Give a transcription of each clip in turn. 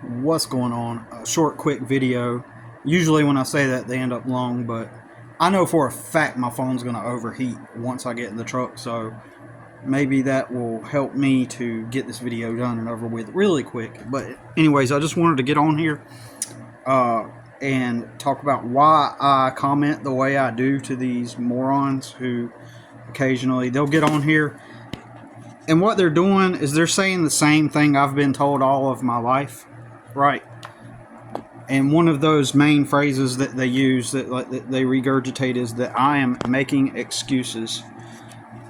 What's going on? A short, quick video. Usually, when I say that, they end up long, but I know for a fact my phone's going to overheat once I get in the truck, so maybe that will help me to get this video done and over with really quick. But, anyways, I just wanted to get on here and talk about why I comment the way I do to these morons who occasionally they'll get on here. And what they're doing is they're saying the same thing I've been told all of my life. Right. And one of those main phrases that they use that they regurgitate is that I am making excuses.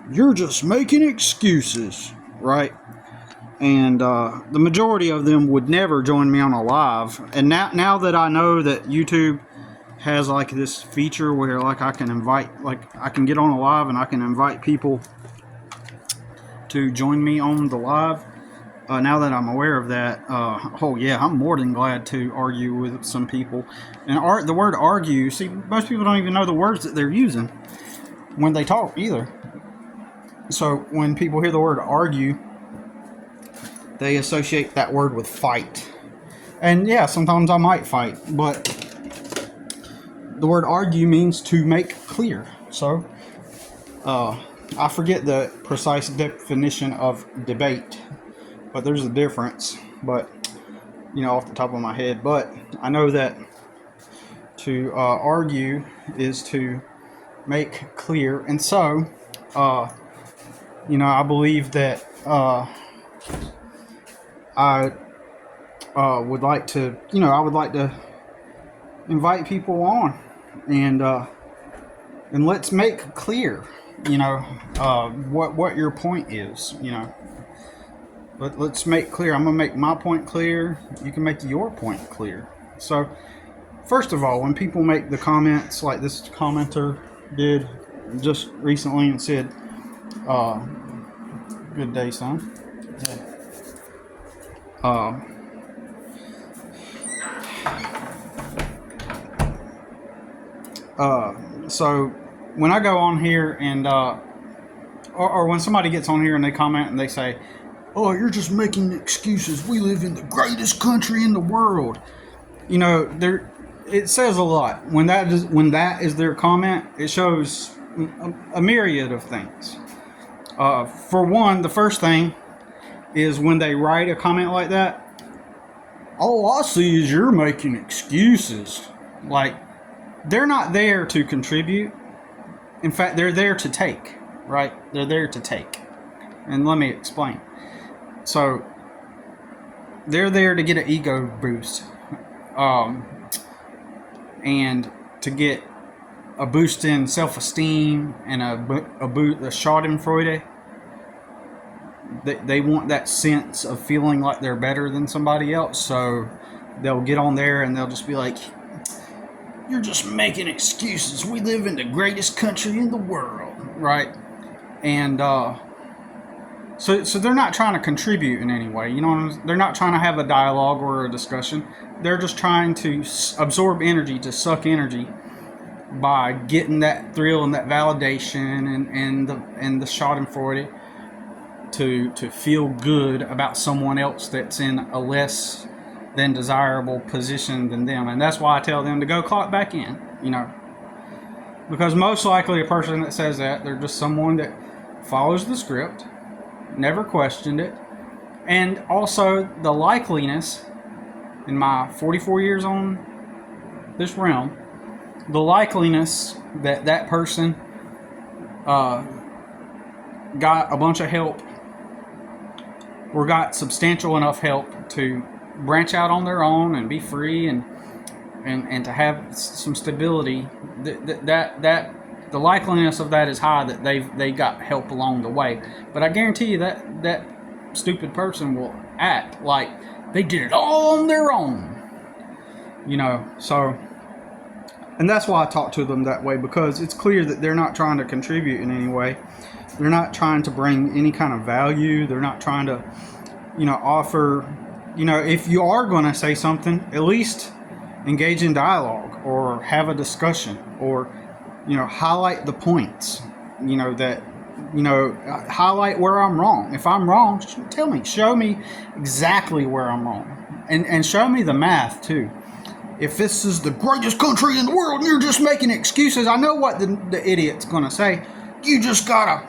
You're just making excuses, right? And the majority of them would never join me on a live. And now that I know that YouTube has like this feature where like I can get on a live and I can invite people to join me on the live. Now that I'm aware of that, oh yeah, I'm more than glad to argue with some people. And the word argue, see, most people don't even know the words that they're using when they talk either. So when people hear the word argue, they associate that word with fight. And yeah, sometimes I might fight, but the word argue means to make clear. So I forget the precise definition of debate, but there's a difference, but off the top of my head. But I know that to argue is to make clear, and so I believe that I would like to invite people on and let's make clear what your point is. Let's make clear. I'm going to make my point clear. You can make your point clear. So, first of all, when people make the comments like this commenter did just recently and said, good day, son. So, when I go on here and, or when somebody gets on here and they comment and they say, oh, you're just making excuses. We live in the greatest country in the world. It says a lot. When that is their comment, it shows a myriad of things. For one, the first thing is when they write a comment like that, all I see is you're making excuses. Like, they're not there to contribute. In fact, they're there to take, right? They're there to take. And let me explain. So, they're there to get an ego boost, and to get a boost in self-esteem and a schadenfreude. They want that sense of feeling like they're better than somebody else, so they'll get on there and they'll just be like, you're just making excuses. We live in the greatest country in the world, right? And, So they're not trying to contribute in any way. They're not trying to have a dialogue or a discussion. They're just trying to absorb energy, to suck energy by getting that thrill and that validation and the schadenfreude to feel good about someone else that's in a less than desirable position than them. And that's why I tell them to go clock back in, because most likely a person that says that, they're just someone that follows the script, never questioned it. And also the likeliness, in my 44 years on this realm, the likeliness that that person got a bunch of help or got substantial enough help to branch out on their own and be free and to have some stability, that the likeliness of that is high that they got help along the way. But I guarantee you that stupid person will act like they did it all on their own. So, and that's why I talk to them that way, because it's clear that they're not trying to contribute in any way. They're not trying to bring any kind of value. They're not trying to, offer, if you are going to say something, at least engage in dialogue or have a discussion or highlight the points, highlight where I'm wrong. If I'm wrong, tell me, show me exactly where I'm wrong. and show me the math too. If this is the greatest country in the world and you're just making excuses, I know what the idiot's gonna say. You just gotta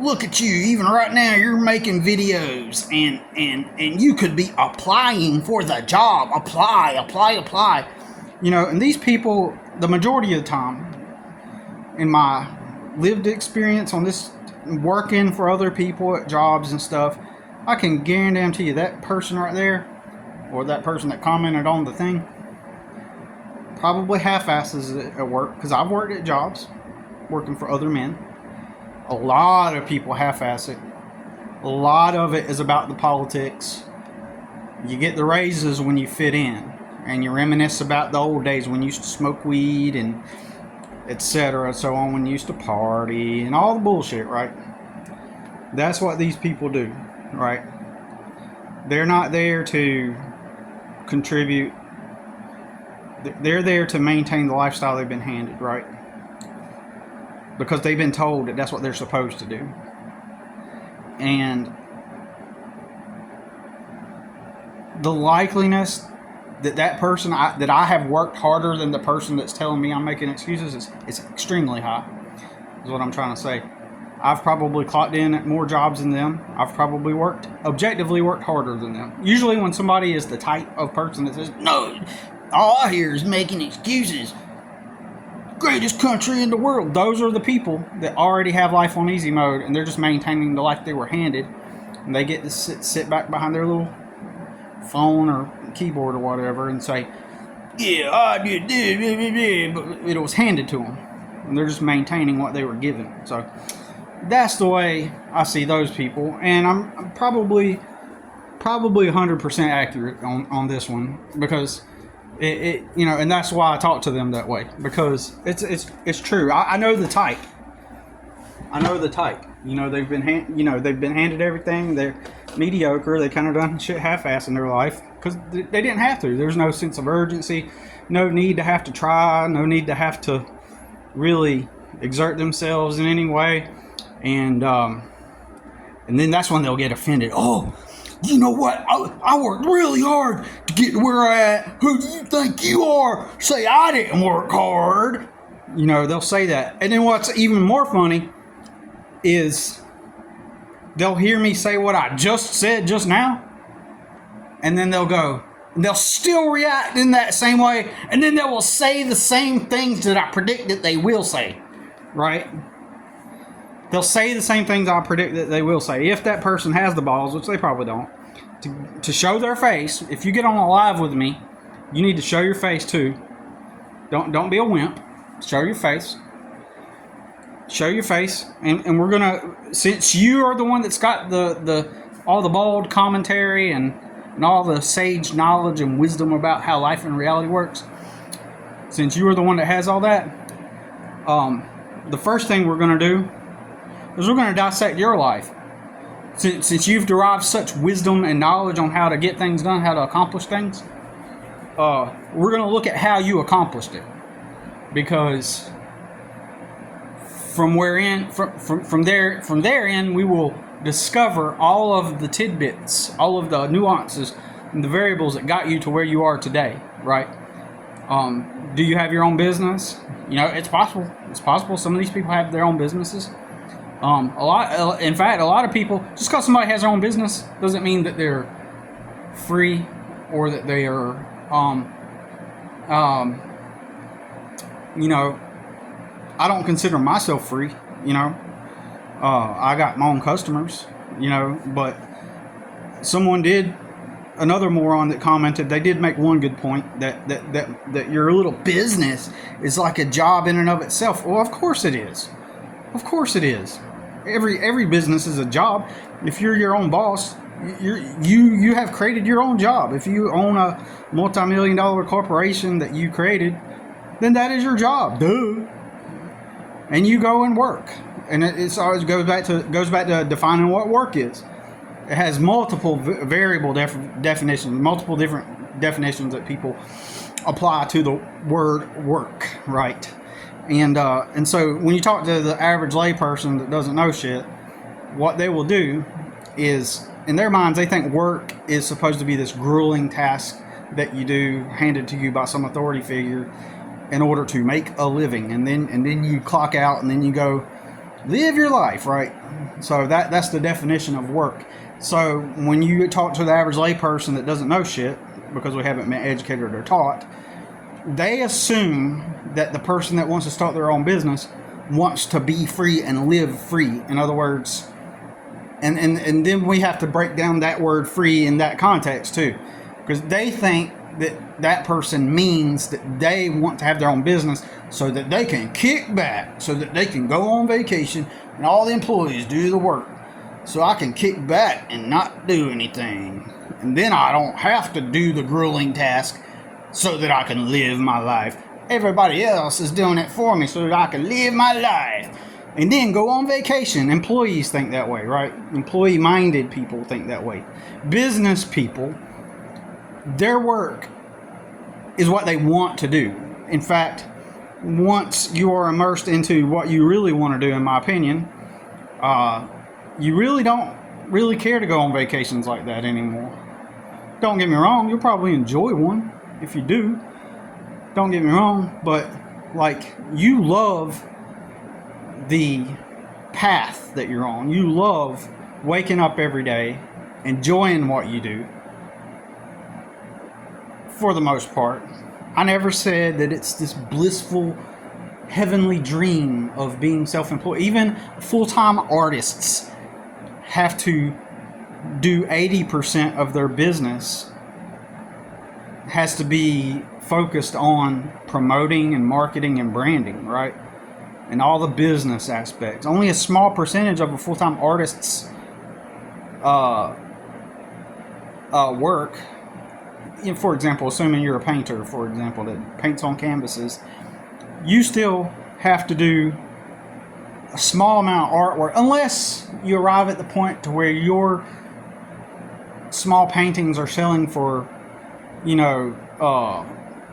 look at you. Even right now, you're making videos and you could be applying for the job. Apply. You know, and these people, the majority of the time, in my lived experience on this, working for other people at jobs and stuff, I can guarantee you that person right there, or that person that commented on the thing, probably half-asses it at work, because I've worked at jobs working for other men. A lot of people half-ass it. A lot of it is about the politics. You get the raises when you fit in, and you reminisce about the old days when you used to smoke weed and etc. so on, when you used to party and all the bullshit, right? That's what these people do, right? They're not there to contribute. They're there to maintain the lifestyle they've been handed, right? Because they've been told that that's what they're supposed to do. And the likeliness that person, that I have worked harder than the person that's telling me I'm making excuses is extremely high, is what I'm trying to say. I've probably clocked in at more jobs than them. I've probably objectively worked harder than them. Usually when somebody is the type of person that says, no, all I hear is making excuses, greatest country in the world, those are the people that already have life on easy mode, and they're just maintaining the life they were handed, and they get to sit back behind their little phone or keyboard or whatever and say, yeah, I did this, but it was handed to them, and they're just maintaining what they were given. So that's the way I see those people, and I'm probably 100% accurate on this one, because it you know, and that's why I talk to them that way, because it's true. I know the type. You know, they've been handed everything. They're mediocre. They kind of done shit half-ass in their life because they didn't have to. There's no sense of urgency, no need to have to try, no need to have to really exert themselves in any way, and then that's when they'll get offended. Oh, you know what? I worked really hard to get to where I'm at. Who do you think you are? Say I didn't work hard. You know, they'll say that. And then what's even more funny is they'll hear me say what I just said just now, and then they'll still react in that same way, and then they will say the same things that I predict that they will say, right? They'll say the same things I predict that they will say, if that person has the balls, which they probably don't, to show their face. If you get on a live with me, you need to show your face too. Don't be a wimp. Show your face. Show your face, and we're gonna, since you are the one that's got the all the bold commentary and all the sage knowledge and wisdom about how life and reality works, since you are the one that has all that, the first thing we're gonna do is we're gonna dissect your life. Since you've derived such wisdom and knowledge on how to get things done, how to accomplish things, we're gonna look at how you accomplished it, because from therein we will discover all of the tidbits, all of the nuances and the variables that got you to where you are today, right? Do you have your own business? You know, it's possible. It's possible some of these people have their own businesses. In fact, a lot of people, just because somebody has their own business doesn't mean that they're free, or that they are, you know, I don't consider myself free, you know. I got my own customers, you know, but another moron that commented, they did make one good point, that your little business is like a job in and of itself. Well, of course it is. Of course it is. Every business is a job. If you're your own boss, you have created your own job. If you own a multi-million-dollar corporation that you created, then that is your job. Duh. And you go and work, and it always goes back to defining what work is. It has multiple variable definitions, multiple different definitions that people apply to the word work, right? And so when you talk to the average layperson that doesn't know shit, what they will do is in their minds, they think work is supposed to be this grueling task that you do, handed to you by some authority figure, in order to make a living, and then you clock out, and then you go live your life, right? So that's the definition of work. So when you talk to the average layperson that doesn't know shit, because we haven't been educated or taught, they assume that the person that wants to start their own business wants to be free and live free. In other words, and then we have to break down that word free in that context too, because they think that person means that they want to have their own business so that they can kick back, so that they can go on vacation and all the employees do the work, so I can kick back and not do anything, and then I don't have to do the grueling task, so that I can live my life. Everybody else is doing it for me so that I can live my life and then go on vacation. Employees think that way, right? Employee-minded people think that way. Business people, their work is what they want to do. In fact, once you are immersed into what you really want to do, in my opinion, you really don't really care to go on vacations like that anymore. Don't get me wrong, you'll probably enjoy one if you do. Don't get me wrong, but like, you love the path that you're on. You love waking up every day, enjoying what you do. For the most part, I never said that it's this blissful, heavenly dream of being self-employed. Even full-time artists have to do 80% of their business has to be focused on promoting and marketing and branding, right? And all the business aspects. Only a small percentage of a full-time artist's work. For example, assuming you're a painter, for example, that paints on canvases, you still have to do a small amount of artwork, unless you arrive at the point to where your small paintings are selling for,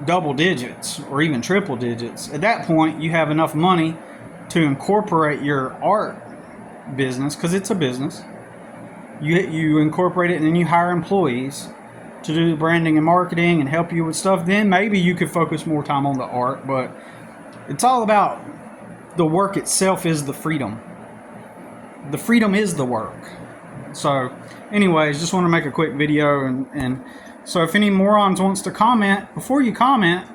double digits or even triple digits. At that point, you have enough money to incorporate your art business, because it's a business. You incorporate it, and then you hire employees to do the branding and marketing and help you with stuff. Then maybe you could focus more time on the art, but it's all about the work itself is the freedom. The freedom is the work. So anyways, just want to make a quick video, and so if any morons wants to comment, before you comment,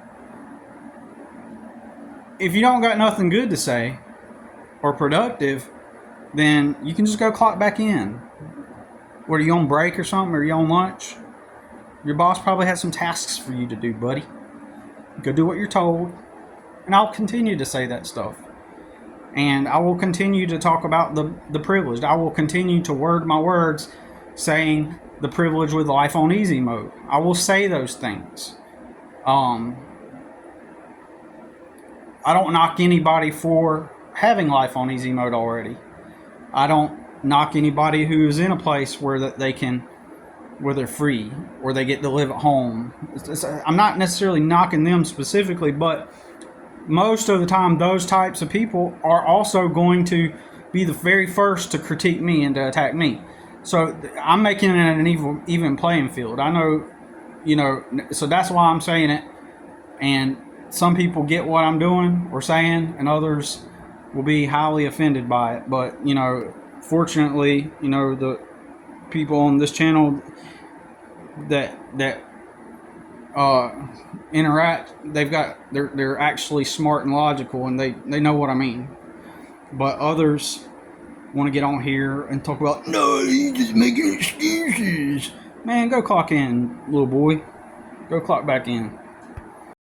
if you don't got nothing good to say or productive, then you can just go clock back in. What, are you on break or something? Or are you on lunch? Your boss probably has some tasks for you to do, buddy. Go do what you're told. And I'll continue to say that stuff. And I will continue to talk about the privileged. I will continue to word my words saying the privilege with life on easy mode. I will say those things. I don't knock anybody for having life on easy mode already. I don't knock anybody who is in a place where where they're free, or they get to live at home. I'm not necessarily knocking them specifically, but most of the time those types of people are also going to be the very first to critique me and to attack me. So I'm making it an even playing field. I know, so that's why I'm saying it. And some people get what I'm doing or saying, and others will be highly offended by it. But, fortunately, the people on this channel that interact, they're actually smart and logical, and they know what I mean. But others want to get on here and talk about, no, you just making excuses. Man, go clock in, little boy. Go clock back in.